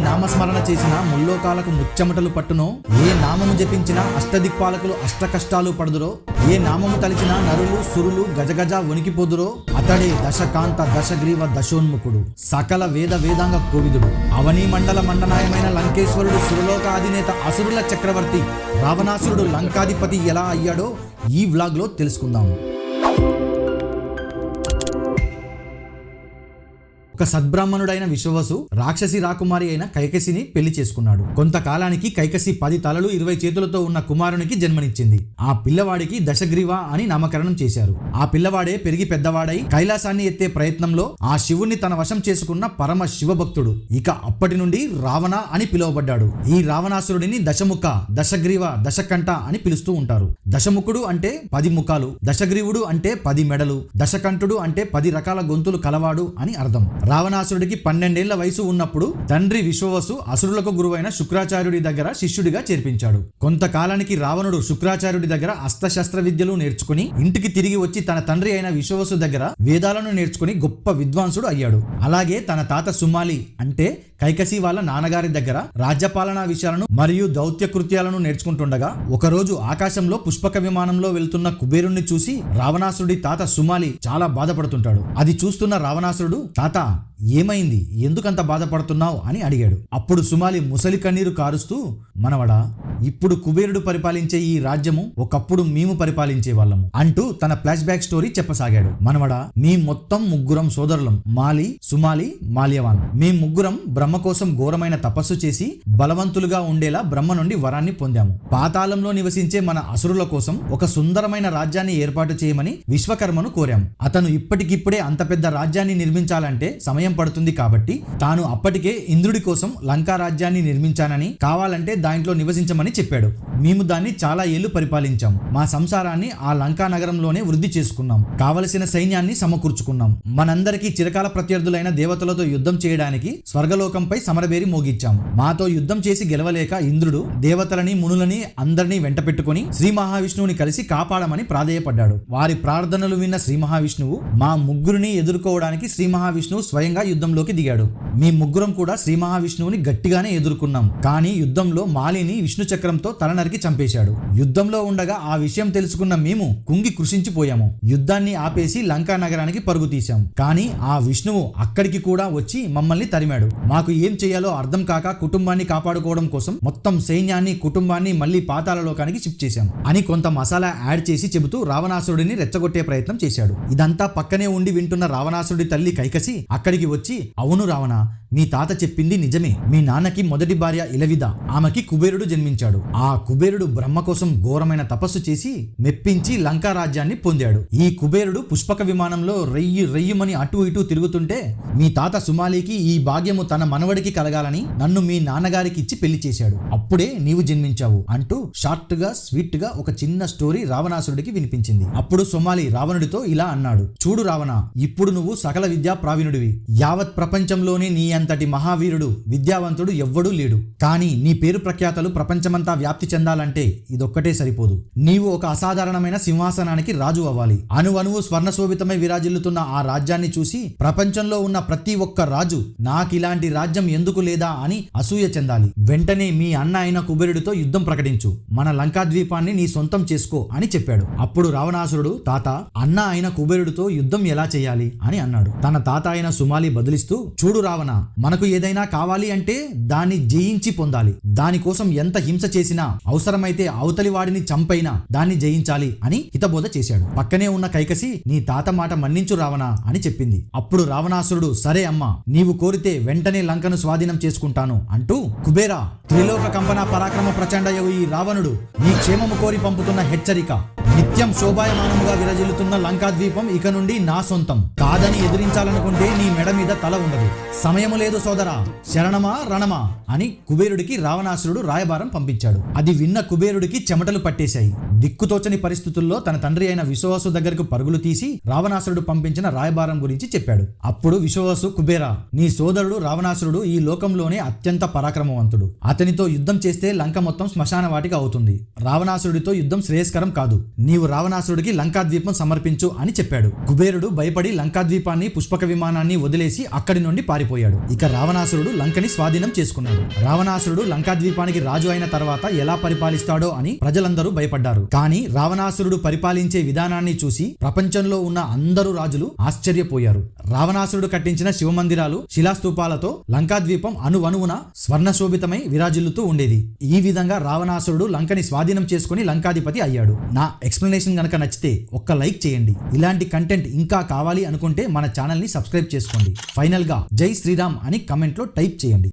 నామస్మరణ చేసినా ముల్లోకాలకు ముచ్చెమటలు పట్టునో, ఏ నామము జపించినా అష్టదిక్పాలకులు అష్ట కష్టాలు పడుదురో, ఏ నామము తలిచినా నరులు సురులు గజగజ వణికిపోదురో, అతడే దశకాంత దశగ్రీవ దశోన్ముఖుడు, సకల వేద వేదాంగ కోవిదుడు, అవనీ మండల మండనాయమైన లంకేశ్వరుడు, సురలోక అధినేత, అసురుల చక్రవర్తి రావణాసురుడు లంకాధిపతి ఎలా అయ్యాడో ఈ వ్లాగ్లో తెలుసుకుందాం. ఒక సద్బ్రాహ్మణుడైన విశ్వవసు రాక్షసి రాకుమారి అయిన కైకసిని పెళ్లి చేసుకున్నాడు. కొంతకాలానికి కైకసి 10 తలలు 20 చేతులతో ఉన్న కుమారునికి జన్మనిచ్చింది. ఆ పిల్లవాడికి దశగ్రీవ అని నామకరణం చేశారు. ఆ పిల్లవాడే పెరిగి పెద్దవాడై కైలాసాన్ని ఎత్తే ప్రయత్నంలో ఆ శివుణ్ణి తన వశం చేసుకున్న పరమ శివభక్తుడు. ఇక అప్పటి నుండి రావణ అని పిలువబడ్డాడు. ఈ రావణాసురుడిని దశముఖ, దశగ్రీవ, దశకంఠ అని పిలుస్తూ ఉంటారు. దశముఖుడు అంటే 10 ముఖాలు, దశగ్రీవుడు అంటే 10 మెడలు, దశకంఠుడు అంటే 10 రకాల గొంతులు కలవాడు అని అర్థం. రావణాసురుడికి 12 ఏళ్ల వయసు ఉన్నప్పుడు తండ్రి విశ్వవసు అసురులకు గురువైన శుక్రాచార్యుడి దగ్గర శిష్యుడిగా చేర్పించాడు. కొంతకాలానికి రావణుడు శుక్రాచార్యుడి దగ్గర అస్త్రశస్త్ర విద్యలు నేర్చుకుని ఇంటికి తిరిగి వచ్చి తన తండ్రి అయిన విశ్వవసు దగ్గర వేదాలను నేర్చుకుని గొప్ప విద్వాంసుడు అయ్యాడు. అలాగే తన తాత సుమాలి అంటే కైకసి వాళ్ళ నాన్నగారి దగ్గర రాజ్యపాలనా విషయాలను మరియు దౌత్య కృత్యాలను నేర్చుకుంటుండగా ఒకరోజు ఆకాశంలో పుష్పక విమానంలో వెళ్తున్న కుబేరుణ్ణి చూసి రావణాసురుడి తాత సుమాలి చాలా బాధపడుతుంటాడు. అది చూస్తున్న రావణాసురుడు, తాత ఏమైంది, ఎందుకంత బాధపడుతున్నావు అని అడిగాడు. అప్పుడు సుమాలి ముసలి కన్నీరు కారుస్తూ, మనవడా, ఇప్పుడు కుబేరుడు పరిపాలించే ఈ రాజ్యము ఒకప్పుడు మేము పరిపాలించే వాళ్ళము అంటూ తన ఫ్లాష్ బ్యాక్ స్టోరీ చెప్పసాగాడు. మనవడా, మీ మొత్తం ముగ్గురం సోదరులం, మాలి, సుమాలి, మాల్యవాన్. మేం ముగ్గురం బ్రహ్మ కోసం ఘోరమైన తపస్సు చేసి బలవంతులుగా ఉండేలా బ్రహ్మ నుండి వరాన్ని పొందాము. పాతాళంలో నివసించే మన అసురుల కోసం ఒక సుందరమైన రాజ్యాన్ని ఏర్పాటు చేయమని విశ్వకర్మను కోరాం. అతను ఇప్పటికిప్పుడే అంత పెద్ద రాజ్యాన్ని నిర్మించాలంటే సమయం పడుతుంది కాబట్టి తాను అప్పటికే ఇంద్రుడి కోసం లంకా రాజ్యాన్ని నిర్మించానని, కావాలంటే దాంట్లో నివసించమని చెప్పాడు. మేము దాన్ని చాలా ఏళ్లు పరిపాలించాం. మా సంసారాన్ని ఆ లంకా నగరంలోనే వృద్ధి చేసుకున్నాం. కావలసిన సైన్యాన్ని సమకూర్చుకున్నాం. మనందరికీ చిరకాల ప్రత్యర్థులైన దేవతలతో యుద్ధం చేయడానికి స్వర్గలోకంపై సమరబేరి మోగించాం. మాతో యుద్ధం చేసి గెలవలేక ఇంద్రుడు దేవతలని మునులని అందరినీ వెంట పెట్టుకుని శ్రీ మహావిష్ణువుని కలిసి కాపాడమని ప్రాధేయపడ్డాడు. వారి ప్రార్థనలు విన్న శ్రీ మహావిష్ణువు మా ముగ్గురిని ఎదుర్కోవడానికి శ్రీ మహావిష్ణువు స్వయంగా యుద్ధంలోకి దిగాడు. మీ ముగ్గురం కూడా శ్రీ మహావిష్ణువుని గట్టిగానే ఎదుర్కొన్నాం. కానీ యుద్ధంలో మాలిని విష్ణు చక్రంతో తలనరికి చంపేశాడు. యుద్ధంలో ఉండగా ఆ విషయం తెలుసుకున్న మేము కుంగి కృషించిపోయాము. యుద్ధాన్ని ఆపేసి లంకా నగరానికి పరుగు తీశాం. కానీ ఆ విష్ణువు అక్కడికి కూడా వచ్చి మమ్మల్ని తరిమాడు. మాకు ఏం చేయాలో అర్థం కాక కుటుంబాన్ని కాపాడుకోవడం కోసం మొత్తం సైన్యాన్ని, కుటుంబాన్ని మళ్లీ పాతాళలోకానికి షిఫ్ట్ చేశాం అని కొంత మసాలా యాడ్ చేసి చెబుతూ రావణాసురుడిని రెచ్చగొట్టే ప్రయత్నం చేశాడు. ఇదంతా పక్కనే ఉండి వింటున్న రావణాసురుడి తల్లి కైకసి అక్కడికి వచ్చి, అవును రావణ, మీ తాత చెప్పింది నిజమే. మీ నాన్నకి మొదటి భార్య ఇలవిద, ఆమెకి కుబేరుడు జన్మించాడు. ఆ కుబేరుడు బ్రహ్మ కోసం ఘోరమైన తపస్సు చేసి మెప్పించి లంకా రాజ్యాన్ని పొందాడు. ఈ కుబేరుడు పుష్పక విమానంలో రెయ్యమని అటు ఇటు తిరుగుతుంటే మీ తాత సుమాలికి ఈ భాగ్యము తన మనవడికి కలగాలని నన్ను మీ నాన్నగారికి ఇచ్చి పెళ్లి చేశాడు. అప్పుడే నీవు జన్మించావు అంటూ షార్ట్ గా స్వీట్ గా ఒక చిన్న స్టోరీ రావణాసురుడికి వినిపించింది. అప్పుడు సుమాలి రావణుడితో ఇలా అన్నాడు, చూడు రావణ, ఇప్పుడు నువ్వు సకల విద్యా ప్రావీణుడివి. యావత్ ప్రపంచంలోనే నీ అంతటి మహావీరుడు, విద్యావంతుడు ఎవ్వడూ లేడు. కానీ నీ పేరు ప్రఖ్యాతలు ప్రపంచమంతా వ్యాప్తి చెందాలంటే ఇదొక్కటే సరిపోదు. నీవు ఒక అసాధారణమైన సింహాసనానికి రాజు అవ్వాలి. అణువణువు స్వర్ణశోభితమై విరాజిల్లుతున్న ఆ రాజ్యాన్ని చూసి ప్రపంచంలో ఉన్న ప్రతి ఒక్క రాజు నాకిలాంటి రాజ్యం ఎందుకు లేదా అని అసూయ చెందాలి. వెంటనే మీ అన్న అయిన కుబేరుడితో యుద్ధం ప్రకటించు, మన లంకా ద్వీపాన్ని నీ సొంతం చేసుకో అని చెప్పాడు. అప్పుడు రావణాసురుడు, తాత, అన్న అయిన కుబేరుడితో యుద్ధం ఎలా చేయాలి అని అన్నాడు. తన తాత అయిన సుమాలి బదులిస్తూ, చూడు రావణ, మనకు ఏదైనా కావాలి అంటే దాన్ని జయించి పొందాలి. దానికోసం ఎంత హింస చేసినా, అవసరమైతే అవతలి వాడిని చంపైనా దాన్ని జయించాలి అని హితబోధ చేశాడు. పక్కనే ఉన్న కైకసి, నీ తాత మాట మన్నించు రావణ అని చెప్పింది. అప్పుడు రావణాసురుడు, సరే అమ్మా, నీవు కోరితే వెంటనే లంకను స్వాధీనం చేసుకుంటాను అంటూ, కుబేరా, త్రిలోక కంపన పరాక్రమ ప్రచండయవు ఈ రావణుడు నీ క్షేమము కోరి పంపుతున్న హెచ్చరిక. నిత్యం శోభాయమానముగా విరజిల్లుతున్న లంకాద్వీపం ఇక నుండి నా సొంతం. కాదని ఎదిరించాలనుకుంటే నీ మెడ మీద తల ఉండదు. సమయము లేదు సోదరా, శరణమా రణమా అని కుబేరుడికి రావణాసురుడు రాయబారం పంపించాడు. అది విన్న కుబేరుడికి చెమటలు పట్టేశాయి. దిక్కుతోచని పరిస్థితుల్లో తన తండ్రి అయిన విశ్వవసు దగ్గరకు పరుగులు తీసి రావణాసురుడు పంపించిన రాయబారం గురించి చెప్పాడు. అప్పుడు విశ్వవసు, కుబేరా, నీ సోదరుడు రావణాసురుడు ఈ లోకంలోనే అత్యంత పరాక్రమవంతుడు. అతనితో యుద్ధం చేస్తే లంక మొత్తం శ్మశాన వాటిక అవుతుంది. రావణాసురుడితో యుద్ధం శ్రేయస్కరం కాదు. నీవు రావణాసురుడికి లంకాద్వీపం సమర్పించు అని చెప్పాడు. కుబేరుడు భయపడి లంకాద్వీపాన్ని పుష్పక విమానాన్ని వదిలేసి అక్కడి నుండి పారిపోయాడు. ఇక రావణాసురుడు లంకని స్వాధీనం చేసుకున్నాడు. రావణాసురుడు లంకాద్వీపానికి రాజు అయిన తర్వాత ఎలా పరిపాలిస్తాడో అని ప్రజలందరూ భయపడ్డారు. కానీ రావణాసురుడు పరిపాలించే విధానాన్ని చూసి ప్రపంచంలో ఉన్న అందరూ రాజులు ఆశ్చర్యపోయారు. రావణాసురుడు కట్టించిన శివమందిరాలు, శిలాస్తూపాలతో లంకాద్వీపం అణువణువున స్వర్ణశోభితమై విరాజిల్లుతూ ఉండేది. ఈ విధంగా రావణాసురుడు లంకని స్వాధీనం చేసుకుని లంకాధిపతి అయ్యాడు. నా ఎక్స్ప్లెనేషన్ గనక నచ్చితే ఒక్క లైక్ చేయండి. ఇలాంటి కంటెంట్ ఇంకా కావాలి అనుకుంటే మన ఛానల్ ని సబ్స్క్రైబ్ చేసుకోండి. ఫైనల్ గా జై శ్రీరామ్ అని కమెంట్ లో టైప్ చేయండి.